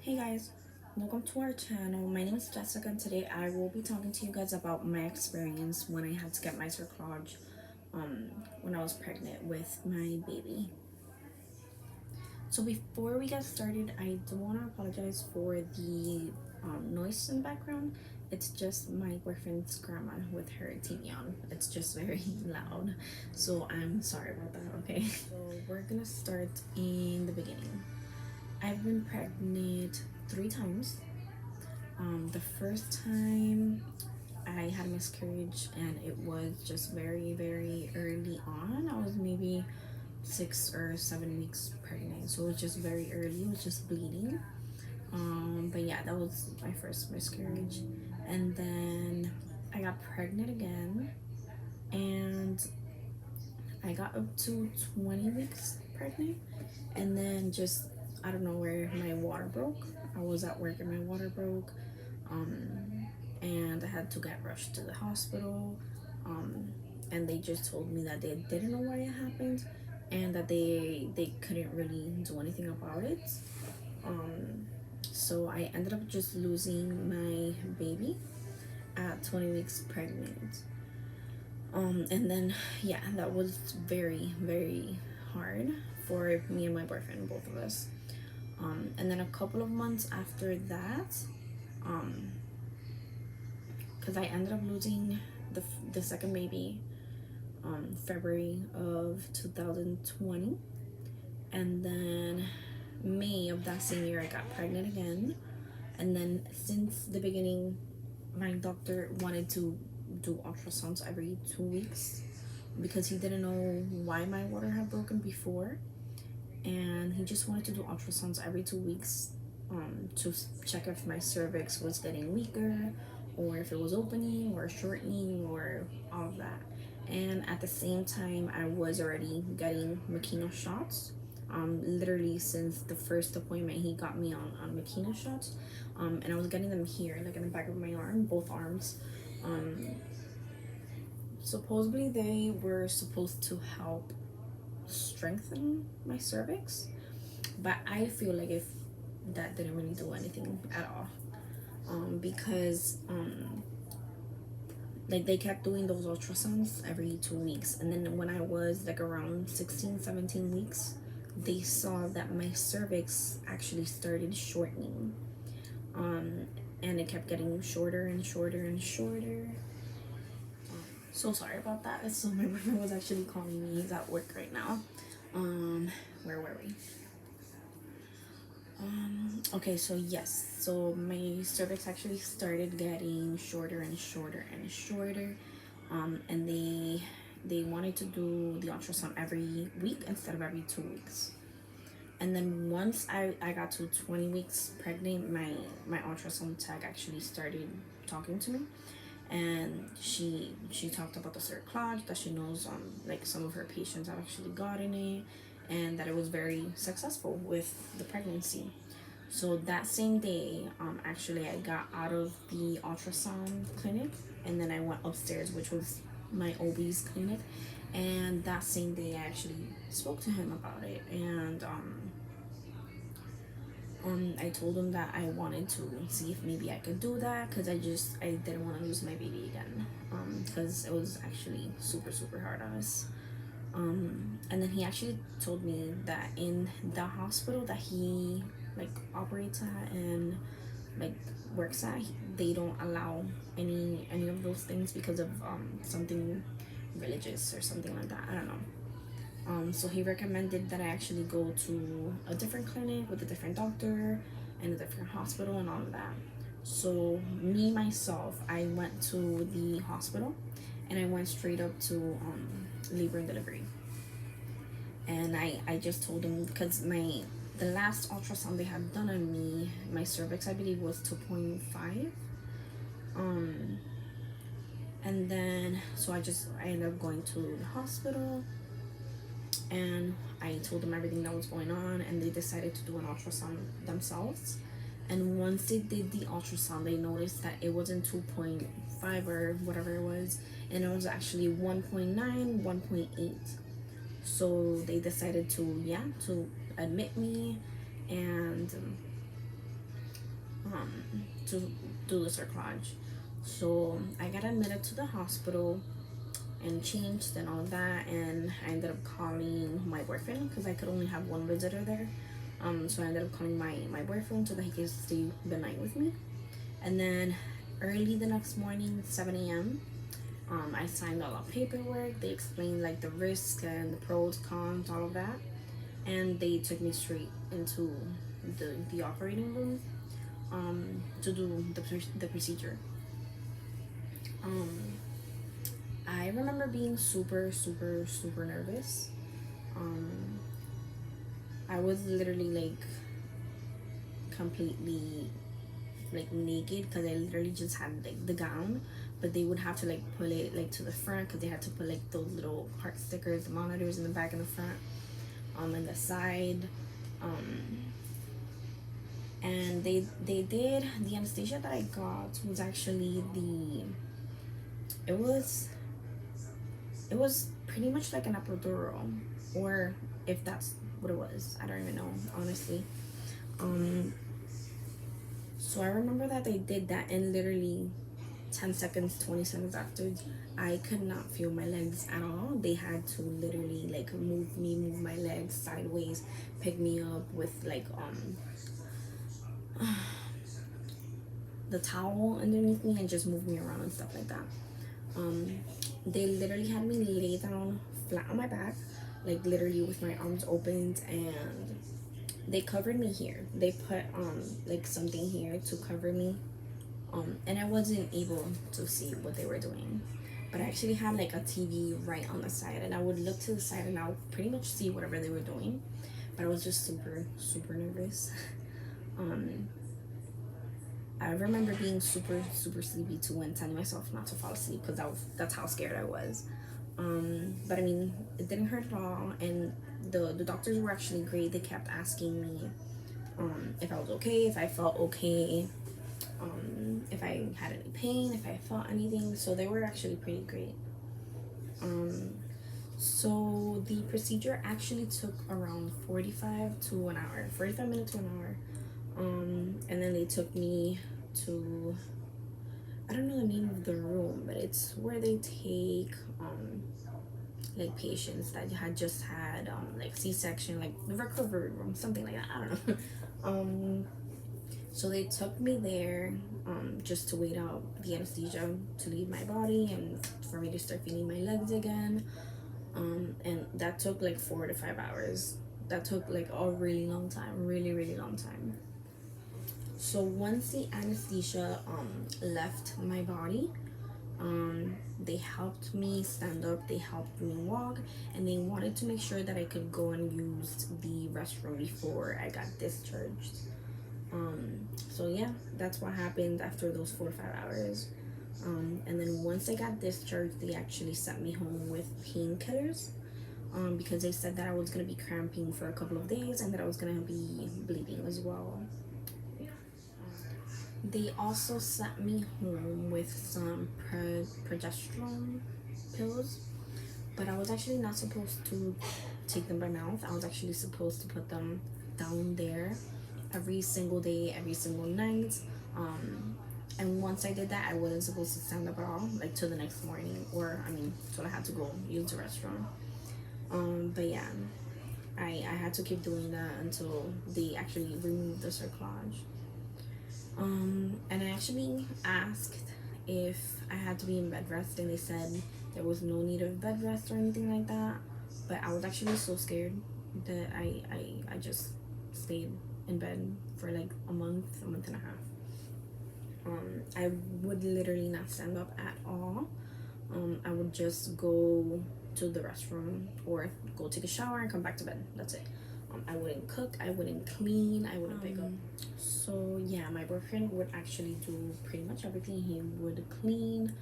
Hey guys, welcome to our channel. My name is Jessica and today I will be talking to you guys about my experience when I had to get my cerclage when I was pregnant with my baby. So before we get started, I do want to apologize for the noise in the background. It's just my boyfriend's grandma with her TV on. It's just very loud. So I'm sorry about that, okay? So we're gonna start in the beginning. I've been pregnant 3 times. The first time I had a miscarriage and it was just very early on. I was maybe 6 or 7 weeks pregnant, so it was just very early. It was just bleeding. But yeah, that was my first miscarriage, and then I got pregnant again, and I got up to 20 weeks pregnant, and then just I don't know where my water broke. I was at work and my water broke, um, and I had to get rushed to the hospital. Um, and they just told me that they didn't know why it happened, and that they couldn't really do anything about it. Um, so I ended up just losing my baby at 20 weeks pregnant. And then yeah, that was very hard for me and my boyfriend, both of us. And then a couple of months after that, because I ended up losing the second baby February of 2020, and then May of that same year I got pregnant again. And then since the beginning, my doctor wanted to do ultrasounds every 2 weeks because he didn't know why my water had broken before, and he just wanted to do ultrasounds every 2 weeks to check if my cervix was getting weaker, or if it was opening or shortening or all of that. And at the same time, I was already getting Makino shots. Literally since the first appointment, he got me on Makino shots, and I was getting them here, like in the back of my arm, both arms. Supposedly, they were supposed to help strengthen my cervix, but I feel like if that didn't really do anything at all, because like they kept doing those ultrasounds every 2 weeks, and then when I was like around 16, 17 weeks, they saw that my cervix actually started shortening, and it kept getting shorter and shorter and shorter. So sorry about that. So my boyfriend was actually calling me. He's at work right now. Where were we? Okay, so yes, so my cervix actually started getting shorter and shorter and shorter, and they wanted to do the ultrasound every week instead of every 2 weeks. And then once I got to 20 weeks pregnant, my ultrasound tech actually started talking to me, and she talked about the cerclage, that she knows like some of her patients have actually gotten it, and that it was very successful with the pregnancy. So that same day, actually, I got out of the ultrasound clinic, and then I went upstairs, which was my OB's clinic. And that same day, I actually spoke to him about it, and I told him that I wanted to see if maybe I could do that, because I didn't want to lose my baby again, because it was actually super hard on us. And then he actually told me that in the hospital that he like operates at and like works at, they don't allow any of those things because of something religious or something like that. I don't know. So he recommended that I actually go to a different clinic with a different doctor and a different hospital and all of that. So me myself, I went to the hospital, and I went straight up to labor and delivery. And I just told him, because the last ultrasound they had done on me, my cervix I believe was 2.5. And then so I ended up going to the hospital, and I told them everything that was going on, and they decided to do an ultrasound themselves. And once they did the ultrasound, they noticed that it wasn't 2.5 or whatever it was, and it was actually 1.9, 1.8. So they decided to admit me, and to do the cerclage. So I got admitted to the hospital and changed and all that, and I ended up calling my boyfriend because I could only have one visitor there. So I ended up calling my boyfriend so that he could stay the night with me. And then early the next morning, 7 a.m., I signed all the paperwork. They explained like the risks and the pros, cons, all of that, and they took me straight into the operating room to do the procedure. Um, I remember being super, super, super nervous. Um, I was literally like completely like naked because I literally just had like the gown, but they would have to like pull it like to the front because they had to put like those little heart stickers, the monitors in the back and the front, and the side, um, and they did the anesthesia that I got was actually it was it was pretty much like an epidural, or if that's what it was, I don't even know honestly. Um, so I remember that they did that, and literally 10 seconds, 20 seconds after, I could not feel my legs at all. They had to literally like move my legs sideways, pick me up with like the towel underneath me and just move me around and stuff like that. Um, they literally had me lay down flat on my back, like literally with my arms opened, and they covered me here. They put like something here to cover me, and I wasn't able to see what they were doing. But I actually had like a TV right on the side, and I would look to the side and I would pretty much see whatever they were doing. But I was just super, super nervous. um, I remember being super, super sleepy too and telling myself not to fall asleep because that's how scared I was. But I mean, it didn't hurt at all, and the doctors were actually great. They kept asking me if I was okay, if I felt okay, if I had any pain, if I felt anything. So they were actually pretty great. Um, so the procedure actually took around 45 to an hour, 45 minutes to an hour. And then they took me to, I don't know the name of the room, but it's where they take like patients that had just had like C-section, like the recovery room, something like that. I don't know. So they took me there just to wait out the anesthesia to leave my body and for me to start feeling my legs again. And that took like 4 to 5 hours. That took like a really long time, really, really long time. So once the anesthesia left my body, they helped me stand up, they helped me walk, and they wanted to make sure that I could go and use the restroom before I got discharged. So yeah, that's what happened after those 4 or 5 hours. And then once I got discharged, they actually sent me home with painkillers, because they said that I was gonna be cramping for a couple of days and that I was gonna be bleeding as well. They also sent me home with some progesterone pills, but I was actually not supposed to take them by mouth. I was actually supposed to put them down there every single day, every single night. And once I did that, I wasn't supposed to stand up at all, like till the next morning, or I mean, till I had to go use the restroom. But yeah, I had to keep doing that until they actually removed the cerclage. And I actually asked if I had to be in bed rest, and they said there was no need of bed rest or anything like that. But I was actually so scared that I just stayed in bed for like a month and a half. I would literally not stand up at all. I would just go to the restroom or go take a shower and come back to bed. That's it. I wouldn't cook, I wouldn't clean, I wouldn't pick up. So yeah, my boyfriend would actually do pretty much everything. He would clean,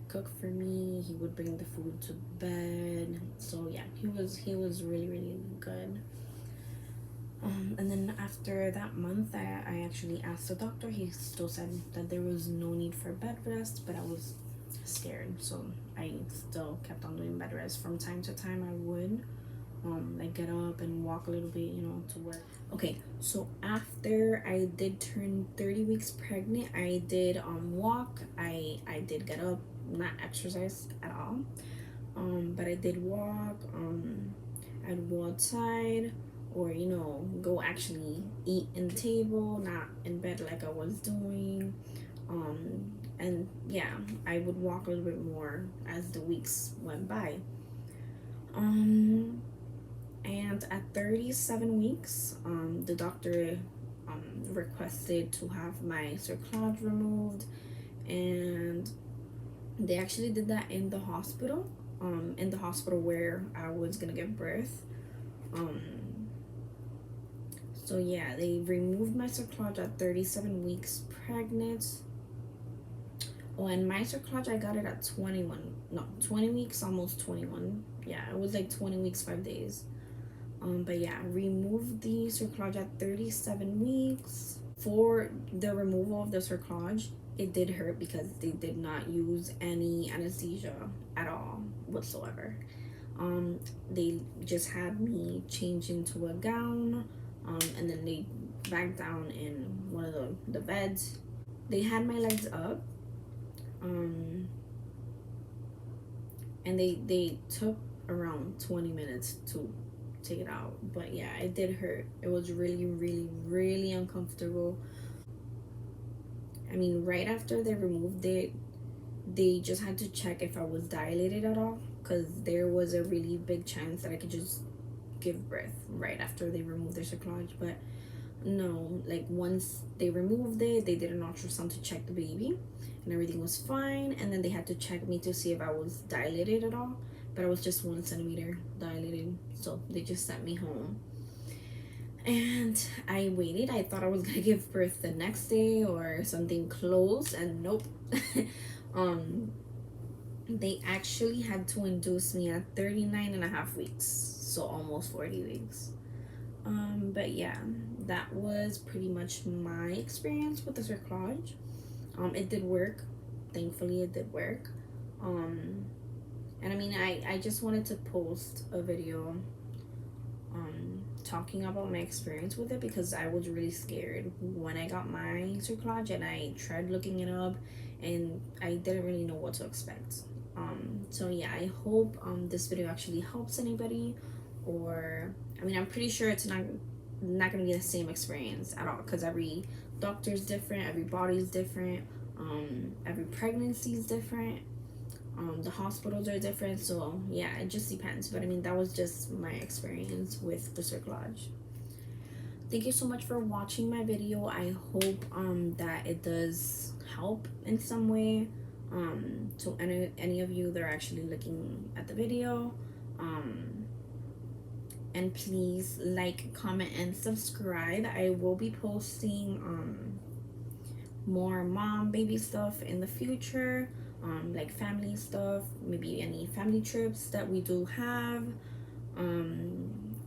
cook for me, he would bring the food to bed. So yeah, he was really, really good. And then after that month, I actually asked the doctor. He still said that there was no need for bed rest, but I was scared, so I still kept on doing bed rest. From time to time I would like get up and walk a little bit, to work. Okay, so after I did turn 30 weeks pregnant, I did walk. I did get up, not exercise at all. But I did walk. I'd go outside, or go actually eat in the table, not in bed like I was doing. And yeah, I would walk a little bit more as the weeks went by. Um, and at 37 weeks, the doctor requested to have my cerclage removed, and they actually did that in the hospital where I was gonna give birth. Um, so yeah, they removed my cerclage at 37 weeks pregnant. Oh, and my cerclage, I got it at 21. No, 20 weeks, almost 21. Yeah, it was like 20 weeks, 5 days. But yeah, removed the cerclage at 37 weeks. For the removal of the cerclage, it did hurt because they did not use any anesthesia at all whatsoever. They just had me change into a gown, and then they back down in one of the beds. They had my legs up, um, and they took around 20 minutes to take it out. But yeah, it did hurt. It was really, really, really uncomfortable. I mean, right after they removed it, they just had to check if I was dilated at all, because there was a really big chance that I could just give birth right after they removed their cerclage. But no, like once they removed it, they did an ultrasound to check the baby, and everything was fine. And then they had to check me to see if I was dilated at all, but I was just 1 centimeter dilated, so they just sent me home. And I waited. I thought I was gonna give birth the next day or something close, and nope. um they actually had to induce me at 39 and a half weeks, so almost 40 weeks. But yeah, that was pretty much my experience with the cerclage. It did work. Thankfully, it did work. Um, and I mean, I just wanted to post a video talking about my experience with it, because I was really scared when I got my cerclage, and I tried looking it up, and I didn't really know what to expect. So yeah, I hope this video actually helps anybody. Or I mean, I'm pretty sure it's not gonna be the same experience at all, because every doctor is different, every body is different, every pregnancy is different, the hospitals are different. So yeah, it just depends. But I mean, that was just my experience with the cerclage. Thank you so much for watching my video. I hope that it does help in some way, to any of you that are actually looking at the video. And please like, comment, and subscribe. I will be posting more mom baby stuff in the future, like family stuff, maybe any family trips that we do have,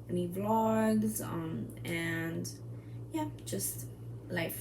any vlogs, and yeah, just life.